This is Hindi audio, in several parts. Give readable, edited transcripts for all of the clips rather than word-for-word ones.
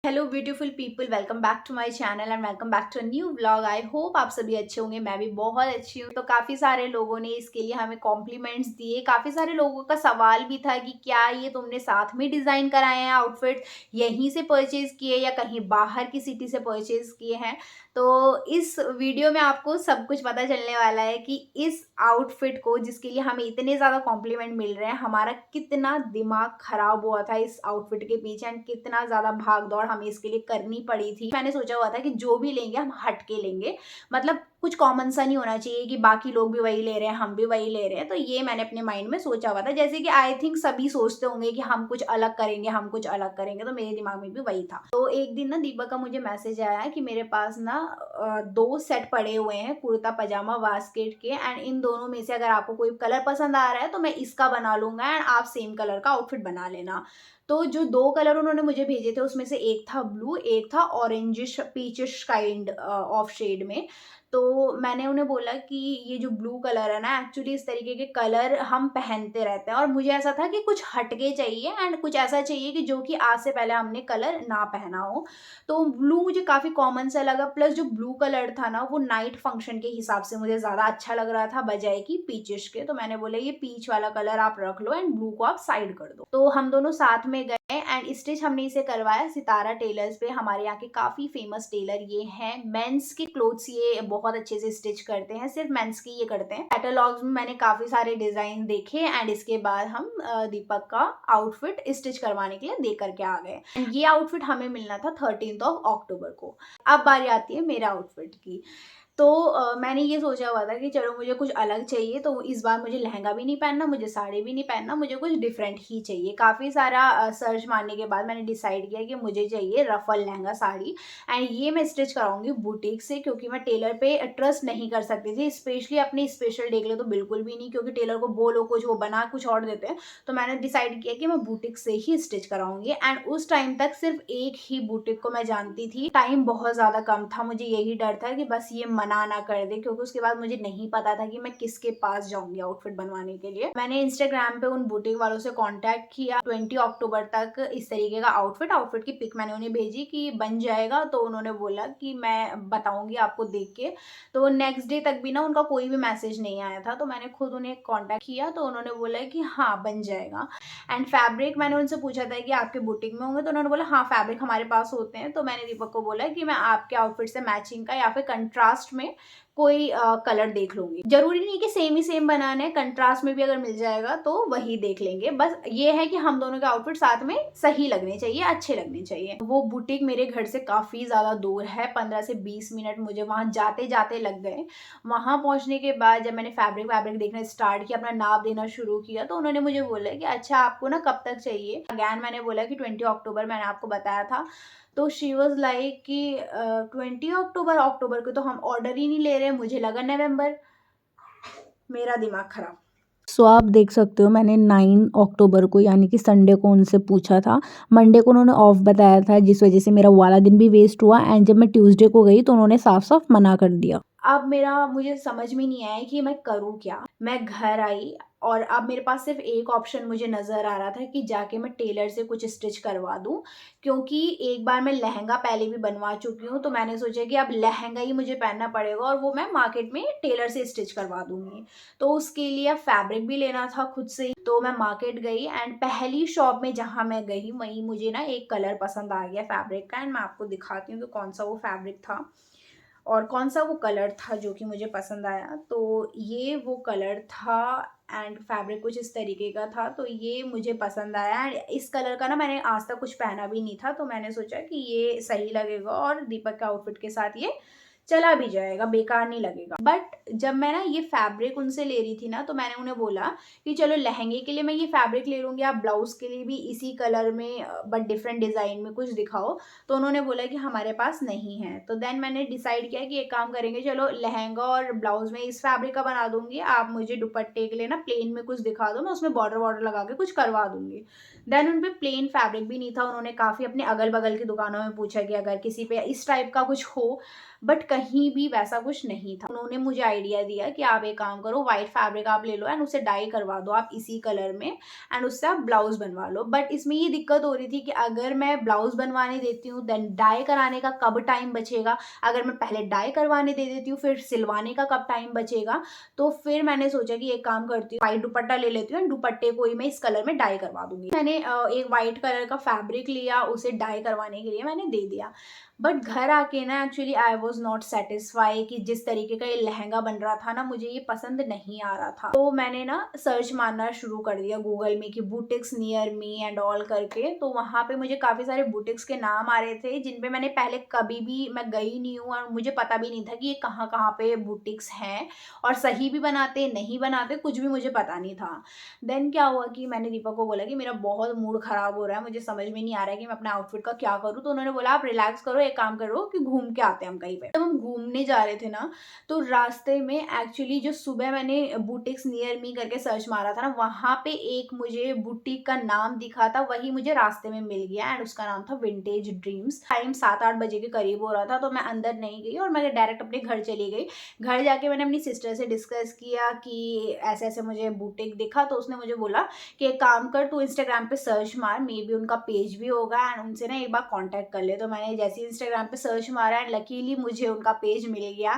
Hello beautiful people, welcome back to my channel and welcome back to a new vlog. I hope आप सभी अच्छे होंगे। मैं भी बहुत अच्छी हूँ। तो काफ़ी सारे लोगों ने इसके लिए हमें कॉम्प्लीमेंट्स दिए। काफ़ी सारे लोगों का सवाल भी था कि क्या ये तुमने साथ में डिज़ाइन कराए हैं आउटफिट, यहीं से परचेज़ किए या कहीं बाहर की सिटी से परचेज़ किए हैं। तो इस वीडियो में आपको सब कुछ पता चलने वाला है कि इस आउटफिट को, जिसके लिए हमें इतने ज़्यादा कॉम्प्लीमेंट मिल रहे हैं, हमारा कितना दिमाग खराब हुआ था इस आउटफिट के पीछे एंड कितना ज़्यादा भाग दौड़ हमें इसके लिए करनी पड़ी थी। मैंने सोचा हुआ था कि जो भी लेंगे हम हट के लेंगे, मतलब कुछ कॉमन सा नहीं होना चाहिए कि बाकी लोग भी वही ले रहे हैं, हम भी वही ले रहे हैं। तो ये मैंने अपने माइंड में सोचा हुआ था, जैसे कि आई थिंक सभी सोचते होंगे कि हम कुछ अलग करेंगे, हम कुछ अलग करेंगे। तो मेरे दिमाग में भी वही था। तो एक दिन ना दीपक का मुझे मैसेज आया कि मेरे पास ना 2 सेट पड़े हुए हैं कुर्ता पजामा बास्केट के, एंड इन दोनों में से अगर आपको कोई कलर पसंद आ रहा है तो मैं इसका बना लूँगा एंड आप सेम कलर का आउटफिट बना लेना। तो जो 2 कलर उन्होंने मुझे भेजे थे उसमें से एक था ब्लू, एक था orangish peachish kind of shade में। तो मैंने उन्हें बोला कि ये जो ब्लू कलर है ना, एक्चुअली इस तरीके के कलर हम पहनते रहते हैं और मुझे ऐसा था कि कुछ हटके चाहिए एंड कुछ ऐसा चाहिए कि जो कि आज से पहले हमने कलर ना पहना हो। तो ब्लू मुझे काफ़ी कॉमन सा लगा, प्लस जो ब्लू कलर था ना वो नाइट फंक्शन के हिसाब से मुझे ज़्यादा अच्छा लग रहा था बजाय कि पीचिश के। तो मैंने बोला ये पीच वाला कलर आप रख लो एंड ब्लू को आप साइड कर दो। तो हम दोनों साथ में गए एंड स्टिच हमने इसे करवाया सितारा टेलर्स पे। हमारे यहाँ के काफ़ी फेमस टेलर ये हैं। मेंस के क्लोथ्स ये बहुत अच्छे से स्टिच करते हैं, सिर्फ मेंस की ये करते हैं। कैटलॉग्स में मैंने काफ़ी सारे डिज़ाइन देखे एंड इसके बाद हम दीपक का आउटफिट स्टिच करवाने के लिए दे करके आ गए। एंड ये आउटफिट हमें मिलना था 13th ऑफ अक्टूबर को। अब बारी आती है मेरा आउटफिट की। तो मैंने ये सोचा हुआ था कि चलो मुझे कुछ अलग चाहिए, तो इस बार मुझे लहंगा भी नहीं पहनना, मुझे साड़ी भी नहीं पहनना, मुझे कुछ डिफरेंट ही चाहिए। काफ़ी सारा सर्च मारने के बाद मैंने डिसाइड किया कि मुझे चाहिए रफल लहंगा साड़ी एंड ये मैं स्टिच कराऊंगी बुटीक से, क्योंकि मैं टेलर पे ट्रस्ट नहीं कर सकती थी, स्पेशली अपनी स्पेशल डे के लिए तो बिल्कुल भी नहीं, क्योंकि टेलर को बोलो कुछ, वो बना कुछ और देते हैं। तो मैंने डिसाइड किया कि मैं बुटीक से ही स्टिच कराऊंगी एंड उस टाइम तक सिर्फ एक ही बुटीक को मैं जानती थी। टाइम बहुत ज़्यादा कम था, मुझे यही डर था कि बस ये मना ना कर दे, क्योंकि उसके बाद मुझे नहीं पता था कि मैं किसके पास जाऊंगी आउटफिट बनवाने के लिए। मैंने इंस्टाग्राम पे उन बुटीक वालों से कांटेक्ट किया। 20 अक्टूबर तक इस तरीके का आउटफिट की पिक मैंने उन्हें भेजी कि बन जाएगा, तो उन्होंने बोला कि मैं बताऊंगी आपको देख के। तो नेक्स्ट डे तक भी ना उनका कोई भी मैसेज नहीं आया था। तो मैंने खुद उन्हें कांटेक्ट किया, तो उन्होंने बोला कि हाँ बन जाएगा। एंड फैब्रिक मैंने उनसे पूछा था कि आपके बुटीक में होंगे, तो उन्होंने बोला हाँ फैब्रिक हमारे पास होते हैं। तो मैंने दीपक को बोला कि मैं आपके आउटफिट से मैचिंग का या फिर कंट्रास्ट में कोई कलर देख लूंगी। जरूरी नहीं कि सेम ही सेम बनाना है, कंट्रास्ट में भी अगर मिल जाएगा तो वही देख लेंगे। बस ये है कि हम दोनों के आउटफिट साथ में सही लगने चाहिए, अच्छे लगने चाहिए। वो बुटीक मेरे घर से काफी ज्यादा दूर है, 15 से 20 मिनट मुझे वहां जाते जाते लग गए। वहां पहुंचने के बाद जब मैंने फैब्रिक वैब्रिक देखना स्टार्ट किया, अपना नाप देना शुरू किया, तो उन्होंने मुझे बोला कि अच्छा आपको ना कब तक चाहिए। अगैन मैंने बोला कि 20 अक्टूबर मैंने आपको बताया था। तो शी वॉज लाइक कि 20 अक्टूबर अक्टूबर को तो हम ऑर्डर ही नहीं ले रहे, मुझे लगा नवंबर। मेरा दिमाग खराब। सो आप देख सकते हो मैंने 9 अक्टूबर को यानी कि संडे को उनसे पूछा था। मंडे को उन्होंने ऑफ बताया था, जिस वजह से मेरा वाला दिन भी वेस्ट हुआ एंड जब मैं ट्यूसडे को गई तो उन्होंने साफ साफ मना कर दिया। अब मुझे समझ में नहीं आया कि मैं करूँ क्या। मैं घर आई और अब मेरे पास सिर्फ एक ऑप्शन मुझे नज़र आ रहा था कि जाके मैं टेलर से कुछ स्टिच करवा दूं, क्योंकि एक बार मैं लहंगा पहले भी बनवा चुकी हूँ। तो मैंने सोचा कि अब लहंगा ही मुझे पहनना पड़ेगा और वो मैं मार्केट में टेलर से स्टिच करवा दूंगी। तो उसके लिए अब फैब्रिक भी लेना था खुद से ही। तो मैं मार्केट गई एंड पहली शॉप में जहाँ मैं गई वहीं मुझे ना एक कलर पसंद आ गया फैब्रिक का, एंड मैं आपको दिखाती हूँ कि कौन सा वो फैब्रिक था और कौन सा वो कलर था जो कि मुझे पसंद आया। तो ये वो कलर था एंड फैब्रिक कुछ इस तरीके का था। तो ये मुझे पसंद आया एंड इस कलर का ना मैंने आज तक कुछ पहना भी नहीं था। तो मैंने सोचा कि ये सही लगेगा और दीपक के आउटफिट के साथ ये चला भी जाएगा, बेकार नहीं लगेगा। बट जब मैं ना ये फैब्रिक उनसे ले रही थी ना, तो मैंने उन्हें बोला कि चलो लहंगे के लिए मैं ये फैब्रिक ले लूँगी, आप ब्लाउज के लिए भी इसी कलर में बट डिफरेंट डिज़ाइन में कुछ दिखाओ। तो उन्होंने बोला कि हमारे पास नहीं है। तो देन मैंने डिसाइड किया कि एक काम करेंगे, चलो लहंगा और ब्लाउज में इस फैब्रिक का बना दूंगी, आप मुझे दुपट्टे के लिए ना प्लेन में कुछ दिखा दो, मैं उसमें बॉर्डर वॉर्डर लगा के कुछ करवा दूंगी। देन उन पे प्लेन फैब्रिक भी नहीं था, उन्होंने काफ़ी अपने अगल-बगल की दुकानों में पूछा कि अगर किसी पे इस टाइप का कुछ हो, बट कहीं भी वैसा कुछ नहीं था। उन्होंने मुझे आइडिया दिया कि आप एक काम करो, व्हाइट फैब्रिक आप ले लो एंड उसे डाई करवा दो आप इसी कलर में एंड उससे आप ब्लाउज़ बनवा लो। बट इसमें ये दिक्कत हो रही थी कि अगर मैं ब्लाउज़ बनवाने देती हूँ, देन डाई कराने का कब टाइम बचेगा? अगर मैं पहले डाई करवाने दे देती हूँ, फिर सिलवाने का कब टाइम बचेगा? तो फिर मैंने सोचा कि एक काम करती हूँ, व्हाइट दुपट्टा ले लेती हूँ एंड दुपट्टे को ही मैं इस कलर में डाई करवा दूँगी। मैंने एक व्हाइट कलर का फैब्रिक लिया, उसे डाई करवाने के लिए मैंने दे दिया। बट घर आके ना actually I was not satisfy कि जिस तरीके का ये लहंगा बन रहा था ना, मुझे ये पसंद नहीं आ रहा था। तो मैंने ना सर्च मारना शुरू कर दिया गूगल में कि boutiques near me and all करके, तो वहाँ पे मुझे काफ़ी सारे बुटीक्स के नाम आ रहे थे, जिन पे मैंने पहले कभी भी मैं गई नहीं हूँ और मुझे पता भी नहीं था कि ये कहाँ-कहाँ पे बुटीक्स हैं और सही भी बनाते, नहीं बनाते, कुछ भी मुझे पता नहीं था। देन क्या हुआ कि मैंने दीपक को बोला कि मेरा बहुत मूड ख़राब हो रहा है, मुझे समझ में नहीं आ रहा है कि मैं अपने आउटफिट का क्या करूँ? तो उन्होंने बोला आप रिलैक्स करो, एक काम करो कि घूम के आते हैं हम कहीं पे। जब हम घूमने जा रहे थे ना, तो रास्ते में एक्चुअली जो सुबह मैंने बुटीक्स नियर मी करके सर्च मारा था ना, वहाँ पे एक मुझे बुटीक का नाम दिखा था, वही मुझे रास्ते में मिल गया एंड उसका नाम था विंटेज ड्रीम्स। टाइम 7-8 बजे के करीब हो रहा था, तो मैं अंदर नहीं गई और मैं डायरेक्ट अपने घर चली गई। घर जाके मैंने अपनी सिस्टर से डिस्कस किया कि ऐसे-ऐसे मुझे बुटीक दिखा, तो उसने मुझे बोला कि एक काम कर, तू इंस्टाग्राम पे सर्च मार, मे बी उनका पेज भी होगा एंड उनसे ना एक बार कॉन्टैक्ट कर ले। तो मैंने जैसे ही इंस्टाग्राम पे सर्च मारा एंड लकीली मुझे उनका पेज मिल गया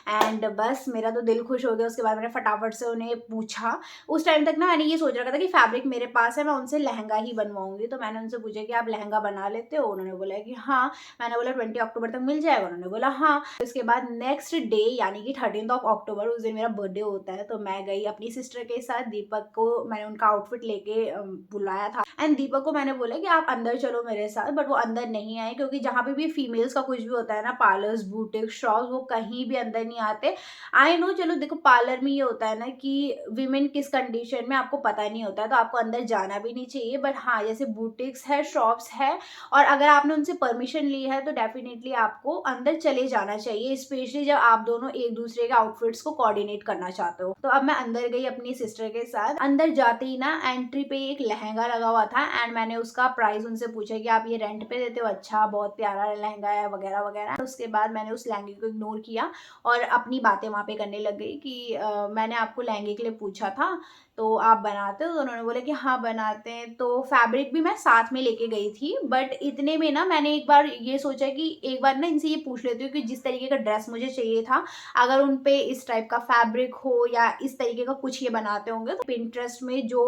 एंड बस मेरा तो दिल खुश हो गया। उसके बाद मैंने फटाफट से उन्हें पूछा। उस टाइम तक ना मैंने ये सोच रखा था कि फैब्रिक मेरे पास है, मैं उनसे लहंगा ही बनवाऊँगी। तो मैंने उनसे पूछा कि आप लहंगा बना लेते हो? उन्होंने बोला कि हाँ। मैंने बोला 20 अक्टूबर तक मिल जाएगा? उन्होंने बोला हाँ। उसके बाद नेक्स्ट डे यानी कि 13th ऑफ अक्टूबर, उस दिन मेरा बर्थडे होता है, तो मैं गई अपनी सिस्टर के साथ। दीपक को मैंने उनका आउटफिट लेके बुलाया था एंड दीपक को मैंने बोला कि आप अंदर चलो मेरे साथ, बट वो अंदर नहीं आए क्योंकि जहाँ पे भी फीमेल्स का कुछ भी होता है ना, पार्लर्स, बुटीक, शॉप्स, वो कहीं भी अंदर नहीं आते। आई नो, चलो देखो पार्लर में ये होता है ना कि विमेन किस कंडीशन में आपको पता नहीं होता है, तो आपको अंदर जाना भी नहीं चाहिए। बट हाँ, जैसे बुटीक्स है, शॉप्स है और अगर आपने उनसे परमिशन ली है तो डेफिनेटली आपको अंदर चले जाना चाहिए, स्पेशली जब आप दोनों एक दूसरे के आउटफिट्स को कोऑर्डिनेट करना चाहते हो। तो अब मैं अंदर गई अपनी सिस्टर के साथ। अंदर जाते ही ना एंट्री पे एक लहंगा लगा हुआ था एंड मैंने उसका प्राइस उनसे पूछा कि आप ये रेंट पे देते हो? अच्छा, बहुत प्यारा लहंगा है वगैरह वगैरह। उसके बाद मैंने उस लहंगे को इग्नोर किया और अपनी बातें वहाँ पे करने लग गई कि मैंने आपको लहंगे के लिए पूछा था, तो आप बनाते हो? तो उन्होंने बोला कि हाँ बनाते हैं। तो फैब्रिक भी मैं साथ में लेके गई थी, बट इतने में ना मैंने एक बार ये सोचा कि एक बार ना इनसे ये पूछ लेती हूँ कि जिस तरीके का ड्रेस मुझे चाहिए था, अगर उन पे इस टाइप का फैब्रिक हो या इस तरीके का कुछ ये बनाते होंगे। तो पिंटरेस्ट में जो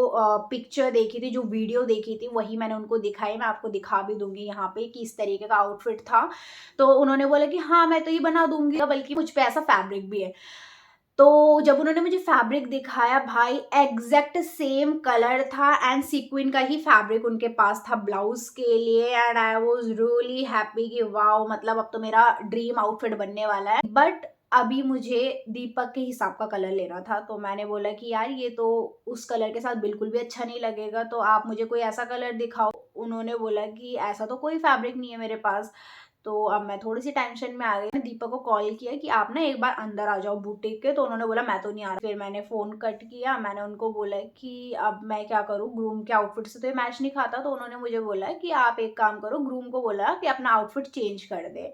पिक्चर देखी थी, जो वीडियो देखी थी, वही मैंने उनको दिखाई। मैं आपको दिखा भी दूंगी यहाँ पे कि इस तरीके का आउटफिट था। तो उन्होंने बोला कि हाँ मैं तो ये बना दूंगी, बल्कि मुझ पे ऐसा फैब्रिक भी है। तो जब उन्होंने मुझे फैब्रिक दिखाया, भाई एग्जैक्ट सेम कलर था एंड सीक्विन का ही फैब्रिक उनके पास था ब्लाउज के लिए and I was really happy कि वाओ, मतलब अब तो मेरा ड्रीम आउटफिट बनने वाला है। बट अभी मुझे दीपक के हिसाब का कलर लेना था, तो मैंने बोला कि यार ये तो उस कलर के साथ बिल्कुल भी अच्छा नहीं लगेगा, तो आप मुझे कोई ऐसा कलर दिखाओ। उन्होंने बोला कि ऐसा तो कोई फैब्रिक नहीं है मेरे पास। तो अब मैं थोड़ी-सी टेंशन में आ गई। मैंने दीपक को कॉल किया कि आप ना एक बार अंदर आ जाओ बुटीक के, तो उन्होंने बोला मैं तो नहीं आ रहा। फिर मैंने फ़ोन कट किया, मैंने उनको बोला कि अब मैं क्या करूँ, ग्रूम के आउटफिट से तो ये मैच नहीं खाता। तो उन्होंने मुझे बोला कि आप एक काम करो, ग्रूम को बोला कि अपना आउटफिट चेंज कर दे।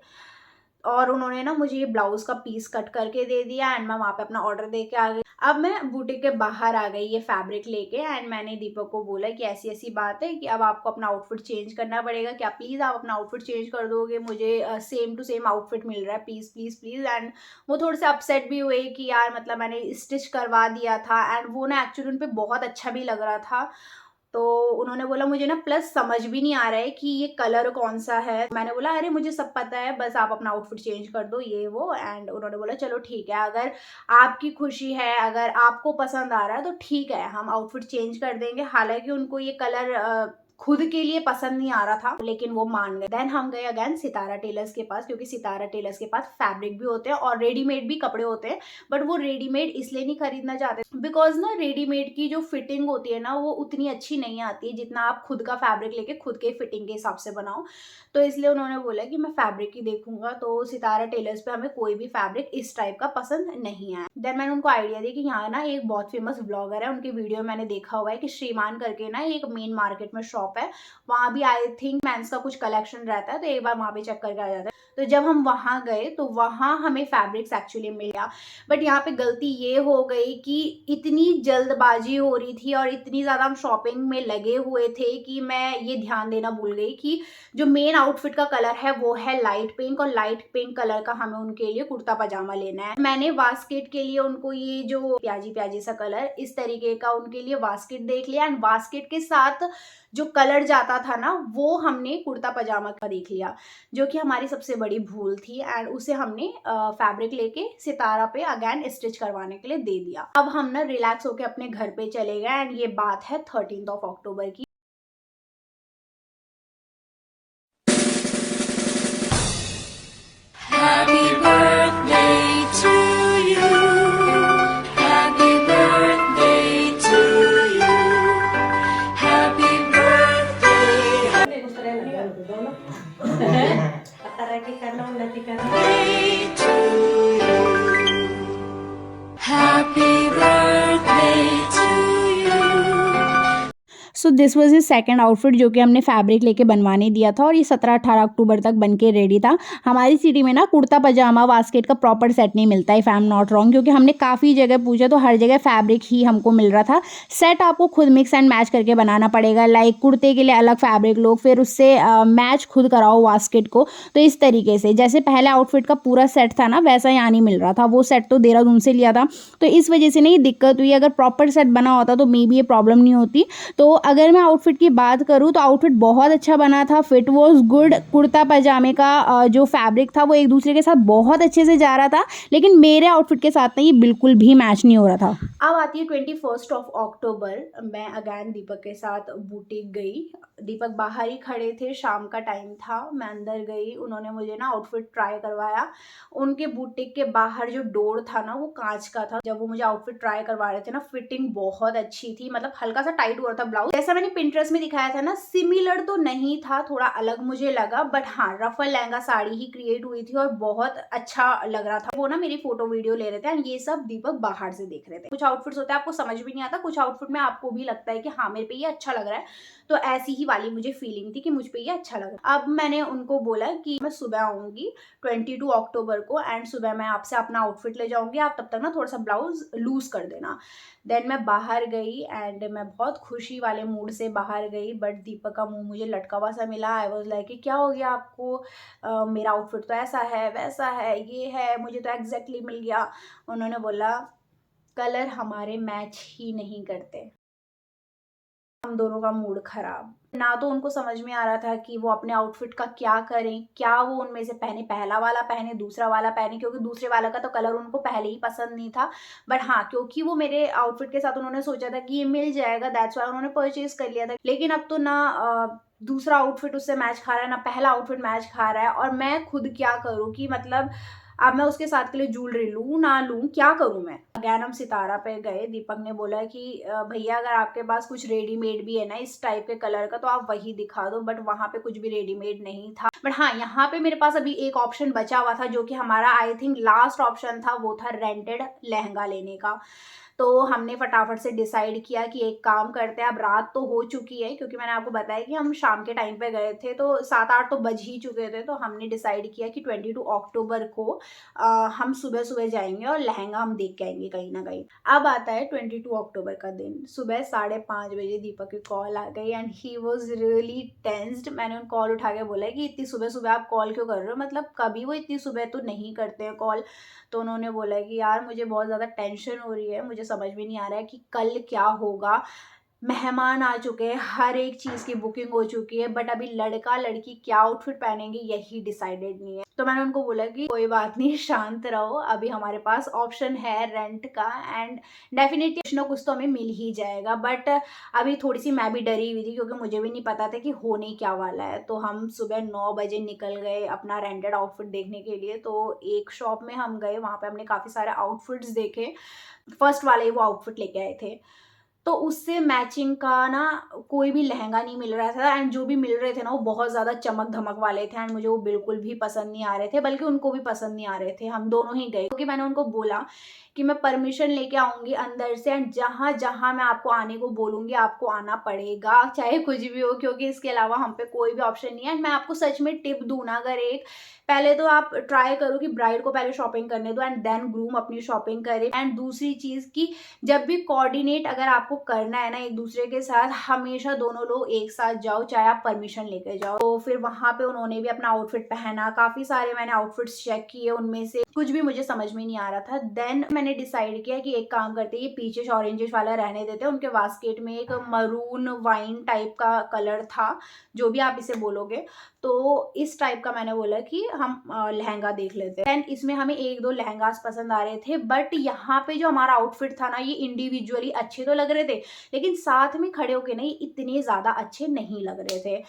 और उन्होंने ना मुझे ये ब्लाउज़ का पीस कट करके दे दिया एंड मैं वहाँ पे अपना ऑर्डर दे के आ गई। अब मैं बुटीक के बाहर आ गई ये फैब्रिक लेके एंड मैंने दीपक को बोला कि ऐसी-ऐसी बात है कि अब आपको अपना आउटफिट चेंज करना पड़ेगा। क्या प्लीज़ आप अपना आउटफिट चेंज कर दोगे? मुझे सेम टू सेम आउटफिट मिल रहा है, प्लीज़, प्लीज़, प्लीज़। एंड वो थोड़े से अपसेट भी हुए कि यार मतलब मैंने स्टिच करवा दिया था एंड वो ना एक्चुअली उन पे बहुत अच्छा भी लग रहा था। तो उन्होंने बोला मुझे ना प्लस समझ भी नहीं आ रहा है कि ये कलर कौन-सा है। मैंने बोला अरे मुझे सब पता है, बस आप अपना आउटफिट चेंज कर दो ये वो। एंड उन्होंने बोला चलो ठीक है, अगर आपकी खुशी है, अगर आपको पसंद आ रहा है तो ठीक है, हम आउटफिट चेंज कर देंगे। हालाँकि उनको ये कलर खुद के लिए पसंद नहीं आ रहा था, लेकिन वो मान गए। देन हम गए अगेन सितारा टेलर्स के पास, क्योंकि सितारा टेलर्स के पास फैब्रिक भी होते हैं और रेडीमेड भी कपड़े होते हैं। बट वो रेडीमेड इसलिए नहीं खरीदना चाहते बिकॉज़ ना रेडीमेड की जो फिटिंग होती है ना, वो उतनी अच्छी नहीं आती है जितना आप खुद का फैब्रिक लेके खुद के फिटिंग के हिसाब से बनाओ। तो इसलिए उन्होंने बोला कि मैं फैब्रिक ही देखूँगा। तो सितारा टेलर्स पे हमें कोई भी फैब्रिक इस टाइप का पसंद नहीं आया। देन मैंने उनको आइडिया दिया कि यहाँ ना एक बहुत फेमस ब्लॉगर है, उनकी वीडियो मैंने देखा हुआ है कि श्रीमान करके ना एक मेन मार्केट में शॉप है, वहाँ भी आई थिंक मेंस का कुछ कलेक्शन रहता है, तो एक बार वहाँ पे चेक करके आ जाता है। तो जब हम वहाँ गए तो वहाँ हमें फैब्रिक्स एक्चुअली मिल गया, बट यहाँ पे गलती ये हो गई कि इतनी जल्दबाजी हो रही थी और इतनी ज़्यादा हम शॉपिंग में लगे हुए थे कि मैं ये ध्यान देना भूल गई कि जो मेन आउटफिट का कलर है वो है लाइट पिंक, और लाइट पिंक कलर का हमें उनके लिए कुर्ता पजामा लेना है। मैंने वास्केट के लिए उनको ये जो प्याजी प्याजी सा कलर इस तरीके का उनके लिए वास्केट देख लिया, एंड वास्केट के साथ जो कलर जाता था ना वो हमने कुर्ता पजामा का देख लिया, जो कि हमारी सबसे बड़ी भूल थी, एंड उसे हमने फैब्रिक लेके सितारा पे अगेन स्टिच करवाने के लिए दे दिया। अब हम ना रिलैक्स होके अपने घर पे चले गए, एंड ये बात है 13 अक्टूबर की। Happy birthday to you. Happy birthday to you. Happy birthday to you. Happy birthday to you. So this was his second outfit जो कि हमने फैब्रिक लेके बनवाने दिया था, और ये 17-18 अक्टूबर तक बन के रेडी था। हमारी सिटी में ना कुर्ता पजामा वास्केट का प्रॉपर सेट नहीं मिलता, if I am not wrong, क्योंकि हमने काफ़ी जगह पूछा तो हर जगह फैब्रिक ही हमको मिल रहा था। सेट आपको खुद मिक्स एंड मैच करके बनाना पड़ेगा, लाइक कुर्ते के लिए अलग फैब्रिक लो, फिर उससे मैच खुद कराओ वास्केट को। तो इस तरीके से जैसे पहले आउटफिट का पूरा सेट था ना, वैसा यहाँ नहीं मिल रहा था। वो सेट तो देहरादून से लिया था, तो इस वजह से नहीं दिक्कत हुई। अगर प्रॉपर सेट बना होता तो मे बी ये प्रॉब्लम नहीं होती। तो अगर मैं आउटफिट की बात करूँ तो आउटफिट बहुत अच्छा बना था, फिट वॉज गुड। कुर्ता पजामे का जो फैब्रिक था वो एक दूसरे के साथ बहुत अच्छे से जा रहा था, लेकिन मेरे आउटफिट के साथ ना ये बिल्कुल भी मैच नहीं हो रहा था। अब आती है 21 अक्टूबर। मैं अगैन दीपक के साथ बुटीक गई। दीपक बाहर ही खड़े थे, शाम का टाइम था, मैं अंदर गई, उन्होंने मुझे ना आउटफिट ट्राई करवाया। उनके बुटीक के बाहर जो डोर था ना वो कांच का था। जब वो मुझे आउटफिट ट्राई करवा रहे थे ना, फिटिंग बहुत अच्छी थी, मतलब हल्का सा टाइट हुआ था ब्लाउज, जैसा मैंने पिंटरेस्ट में दिखाया था ना, सिमिलर तो नहीं था, थोड़ा अलग मुझे लगा, बट हाँ रफल लहंगा साड़ी ही क्रिएट हुई थी और बहुत अच्छा लग रहा था। वो ना मेरी फोटो वीडियो ले रहे थे, एंड ये सब दीपक बाहर से देख रहे थे। कुछ आउटफिट्स होते हैं आपको समझ भी नहीं आता, कुछ आउटफिट में आपको भी लगता है कि हाँ मेरे पे ये अच्छा लग रहा है, तो ऐसी ही वाली मुझे फीलिंग थी कि मुझ पे ये अच्छा लग रहा है। अब मैंने उनको बोला कि मैं सुबह आऊंगी 22 अक्टूबर को, एंड सुबह मैं आपसे अपना आउटफिट ले जाऊंगी, आप तब तक ना थोड़ा सा ब्लाउज लूज कर देना। देन मैं बाहर गई, एंड मैं बहुत खुशी वाले मूड से बाहर गई, बट दीपक का मुंह मुझे लटका हुआ सा मिला। आई वॉज लाइक कि क्या हो गया आपको, मेरा आउटफिट तो ऐसा है वैसा है ये है, मुझे तो एग्जैक्टली मिल गया। उन्होंने बोला कलर हमारे मैच ही नहीं करते। हम दोनों का मूड खराब, ना तो उनको समझ में आ रहा था कि वो अपने आउटफिट का क्या करें, क्या वो उनमें से पहने, पहला वाला पहने दूसरा वाला पहने, क्योंकि दूसरे वाला का तो कलर उनको पहले ही पसंद नहीं था। बट हाँ क्योंकि वो मेरे आउटफिट के साथ उन्होंने सोचा था कि ये मिल जाएगा, दैट्स वाई उन्होंने परचेज कर लिया था। लेकिन अब तो ना दूसरा आउटफिट उससे मैच खा रहा है, ना पहला आउटफिट मैच खा रहा है, और मैं खुद क्या करूँ कि मतलब अब मैं उसके साथ के लिए ज्वेलरी लूँ ना लूँ, क्या करूँ मैं। अगैन हम सितारा पे गए। दीपक ने बोला कि भैया अगर आपके पास कुछ रेडीमेड भी है ना इस टाइप के कलर का तो आप वही दिखा दो, बट वहाँ पे कुछ भी रेडीमेड नहीं था। बट हाँ यहाँ पे मेरे पास अभी एक ऑप्शन बचा हुआ था, जो कि हमारा आई थिंक लास्ट ऑप्शन था, वो था रेंटेड लहंगा लेने का। तो हमने फटाफट से डिसाइड किया कि एक काम करते हैं, अब रात तो हो चुकी है, क्योंकि मैंने आपको बताया कि हम शाम के टाइम पे गए थे, तो 7-8 तो बज ही चुके थे। तो हमने डिसाइड किया कि 22 अक्टूबर को हम सुबह सुबह जाएंगे और लहंगा हम देख के आएंगे कहीं ना कहीं। अब आता है 22 अक्टूबर का दिन। सुबह 5:30 बजे दीपक की कॉल आ गई, and he was really tensed. मैंने उन कॉल उठा के बोला कि इतनी सुबह सुबह आप कॉल क्यों कर रहे हो, मतलब कभी वो इतनी सुबह तो नहीं करते हैं कॉल। तो उन्होंने बोला कि यार मुझे बहुत ज़्यादा टेंशन हो रही है, मुझे समझ में नहीं आ रहा है कि कल क्या होगा। मेहमान आ चुके हैं, हर एक चीज़ की बुकिंग हो चुकी है, बट अभी लड़का लड़की क्या आउटफिट पहनेंगे यही डिसाइडेड नहीं है। तो मैंने उनको बोला कि कोई बात नहीं, शांत रहो, अभी हमारे पास ऑप्शन है रेंट का, एंड डेफिनेटली कुछ ना कुछ तो हमें मिल ही जाएगा। बट अभी थोड़ी सी मैं भी डरी हुई थी, क्योंकि मुझे भी नहीं पता था कि होने क्या वाला है। तो हम सुबह 9 बजे निकल गए अपना रेंटेड आउटफिट देखने के लिए। तो एक शॉप में हम गए, वहाँ पे हमने काफ़ी सारे आउटफिट्स देखे, फर्स्ट वाले वो आउटफिट लेके आए थे। तो उससे मैचिंग का ना कोई भी लहंगा नहीं मिल रहा था, एंड जो भी मिल रहे थे ना वो बहुत ज़्यादा चमक-धमक वाले थे, एंड मुझे वो बिल्कुल भी पसंद नहीं आ रहे थे, बल्कि उनको भी पसंद नहीं आ रहे थे। हम दोनों ही गए, क्योंकि मैंने उनको बोला कि मैं परमिशन लेके आऊँगी अंदर से, एंड जहाँ-जहाँ मैं आपको आने को बोलूँगी आपको आना पड़ेगा, चाहे कुछ भी हो, क्योंकि इसके अलावा हम पे कोई भी ऑप्शन नहीं है। एंड मैं आपको सच में टिप दूँ ना, अगर एक पहले तो आप ट्राई करो कि ब्राइड को पहले शॉपिंग करने दो, एंड देन ग्रूम अपनी शॉपिंग करे। एंड दूसरी चीज़ कि जब भी कोऑर्डिनेट अगर आपको करना है ना एक दूसरे के साथ, हमेशा दोनों लोग एक साथ जाओ, चाहे आप परमिशन लेके जाओ। तो फिर वहाँ पे उन्होंने भी अपना आउटफिट पहना, काफ़ी सारे मैंने आउटफिट्स चेक किए, उनमें से कुछ भी मुझे समझ में नहीं आ रहा था। देन मैंने डिसाइड किया कि एक काम करते हैं, ये पीचिश ऑरेंजिश वाला रहने देते हैं। उनके बास्केट में एक मरून वाइन टाइप का कलर था, जो भी आप इसे बोलोगे, तो इस टाइप का मैंने बोला कि हम लहंगा देख लेते हैं। देन इसमें हमें 1-2 लहंगास पसंद आ रहे थे, बट यहाँ पे जो हमारा आउटफिट था ना, ये इंडिविजुअली अच्छे तो लग रहे थे, लेकिन साथ में खड़े होके ना ये इतने ज़्यादा अच्छे नहीं लग रहे थे।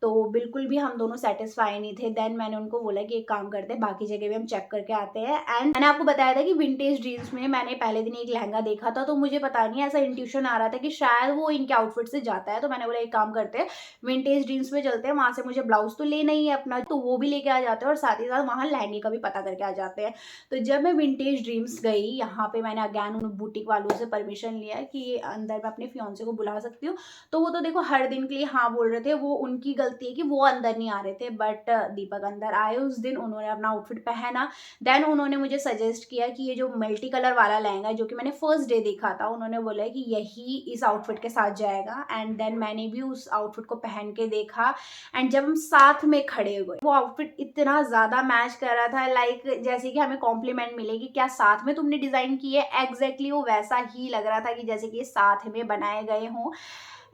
तो बिल्कुल भी हम दोनों सैटिस्फाई नहीं थे। देन मैंने उनको बोला कि एक काम करते हैं, बाकी जगह भी हम चेक करके आते हैं। एंड मैंने आपको बताया था कि विंटेज ड्रीम्स में मैंने पहले दिन एक लहंगा देखा था, तो मुझे पता नहीं ऐसा इंट्यूशन आ रहा था कि शायद वो इनके आउटफिट से जाता है। तो मैंने बोला एक काम करते हैं, विंटेज ड्रीम्स में चलते हैं, वहाँ से मुझे ब्लाउज तो लेना ही है अपना, तो वो भी लेके आ जाते हैं, और साथ ही साथ वहाँ लहंगे का भी पता करके आ जाते हैं। तो जब मैं विंटेज ड्रीम्स गई, यहाँ पे मैंने अगैन उन बुटीक वालों से परमिशन लिया कि अंदर मैं अपने फियांसे को बुला सकती हूँ। तो वो तो देखो हर दिन के लिए हाँ बोल रहे थे, वो उनकी गलती है कि वो अंदर नहीं आ रहे थे, बट दीपक अंदर आए उस दिन, उन्होंने अपना आउटफिट पहना। देन उन्होंने मुझे सजेस्ट किया कि ये जो मल्टी कलर वाला लहंगा है, जो कि मैंने फर्स्ट डे देखा था, उन्होंने बोला है कि यही इस आउटफिट के साथ जाएगा। एंड देन मैंने भी उस आउटफिट को पहन के देखा, एंड जब हम साथ में खड़े हुए, वो आउटफिट इतना ज़्यादा मैच कर रहा था, लाइक जैसे कि हमें कॉम्प्लीमेंट मिले कि क्या साथ में तुमने डिज़ाइन की है, एग्जैक्टली वो वैसा ही लग रहा था कि जैसे कि ये साथ में बनाए गए हों।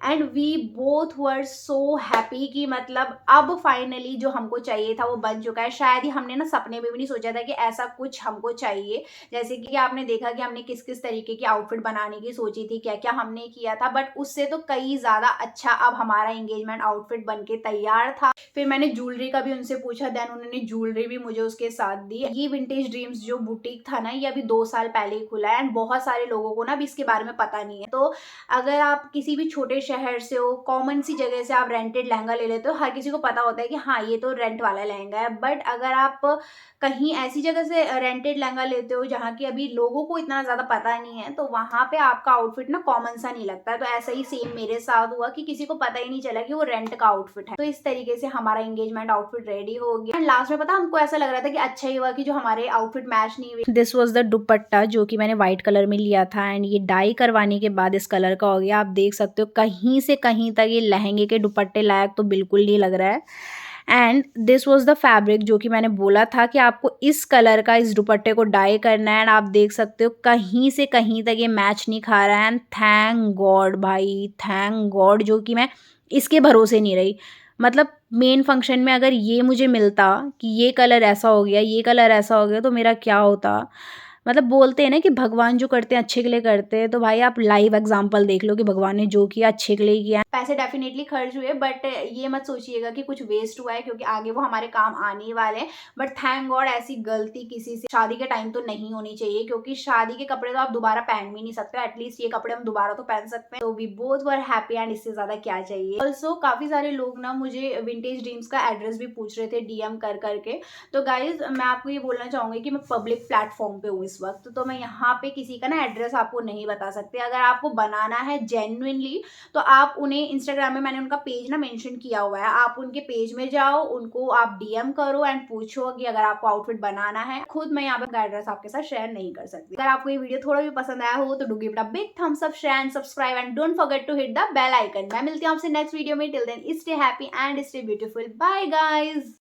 And we both were so happy कि मतलब अब फाइनली जो हमको चाहिए था वो बन चुका है। शायद ही हमने ना सपने में भी नहीं सोचा था कि ऐसा कुछ हमको चाहिए। जैसे कि आपने देखा कि हमने किस किस तरीके की आउटफिट बनाने की सोची थी, क्या क्या हमने किया था, बट उससे तो कई ज़्यादा अच्छा अब हमारा एंगेजमेंट आउटफिट बन के तैयार था। फिर मैंने ज्वेलरी का भी उनसे पूछा, देन उन्होंने ज्वेलरी भी मुझे उसके साथ दी। ये विंटेज ड्रीम्स जो बुटीक था ना, ये अभी 2 साल पहले ही खुला है, एंड बहुत सारे लोगों को ना अभी इसके बारे में पता नहीं है। तो अगर आप किसी भी छोटे शहर से हो, कॉमन सी जगह से आप रेंटेड लहंगा ले लेते हो, हर किसी को पता होता है कि हाँ ये तो रेंट वाला लहंगा है। बट अगर आप कहीं ऐसी जगह से रेंटेड लहंगा लेते हो जहाँ की अभी लोगों को इतना ज़्यादा पता नहीं है, तो वहाँ पे आपका आउटफिट ना कॉमन सा नहीं लगता है। तो ऐसा ही सेम मेरे साथ हुआ कि किसी को पता ही नहीं चला कि वो रेंट का आउटफिट है। तो इस तरीके से हमारा एंगेजमेंट आउटफिट रेडी हो गया, एंड लास्ट में पता हमको ऐसा लग रहा था कि अच्छा ही हुआ कि जो हमारे आउटफिट मैच नहीं हुए। दिस वॉज द दुपट्टा जो कि मैंने वाइट कलर में लिया था, एंड ये डाई करवाने के बाद इस कलर का हो गया। आप देख सकते हो कहीं से कहीं तक ये लहंगे के दुपट्टे लायक तो बिल्कुल नहीं लग रहा है। And this was the fabric जो कि मैंने बोला था कि आपको इस कलर का इस दुपट्टे को डाई करना है, एंड आप देख सकते हो कहीं से कहीं तक ये मैच नहीं खा रहा है। एंड थैंक गॉड भाई, थैंक गॉड जो कि मैं इसके भरोसे नहीं रही। मतलब मेन फंक्शन में अगर ये मुझे मिलता कि ये कलर ऐसा हो गया, ये कलर ऐसा हो गया, तो मेरा क्या होता। मतलब बोलते हैं ना कि भगवान जो करते हैं अच्छे के लिए करते हैं, तो भाई आप लाइव एग्जांपल देख लो कि भगवान ने जो किया अच्छे के लिए ही किया। पैसे डेफिनेटली खर्च हुए, बट ये मत सोचिएगा कि कुछ वेस्ट हुआ है, क्योंकि आगे वो हमारे काम आने ही वाले हैं। बट थैंक गॉड ऐसी गलती किसी से शादी के टाइम तो नहीं होनी चाहिए, क्योंकि शादी के कपड़े तो आप दोबारा पहन भी नहीं सकते, एटलीस्ट ये कपड़े हम दोबारा तो पहन सकते हैं। तो we both were happy, and इससे ज्यादा क्या चाहिए। ऑल्सो काफी सारे लोग ना मुझे विंटेज ड्रीम्स का एड्रेस भी पूछ रहे थे डीएम कर करके। तो गाइज मैं आपको ये बोलना चाहूंगी कि मैं पब्लिक प्लेटफॉर्म पे हूँ इस वक्त, तो मैं यहाँ पे किसी का ना एड्रेस आपको नहीं बता सकती। अगर आपको बनाना है जेन्युइनली, तो आप उन्हें इंस्टाग्राम में, मैंने उनका पेज ना मेंशन किया हुआ है, आप उनके पेज में जाओ, उनको आप डीएम करो एंड पूछो कि अगर आपको आउटफिट बनाना है। खुद मैं यहाँ पे एड्रेस आपके साथ शेयर नहीं कर सकती। अगर आपको ये वीडियो थोड़ा भी पसंद आया हो तो do give it a big thumbs up, share and subscribe, and don't forget to hit the bell icon. मैं मिलती हूँ आपसे नेक्स्ट वीडियो में। Till then stay happy and stay beautiful. Bye guys.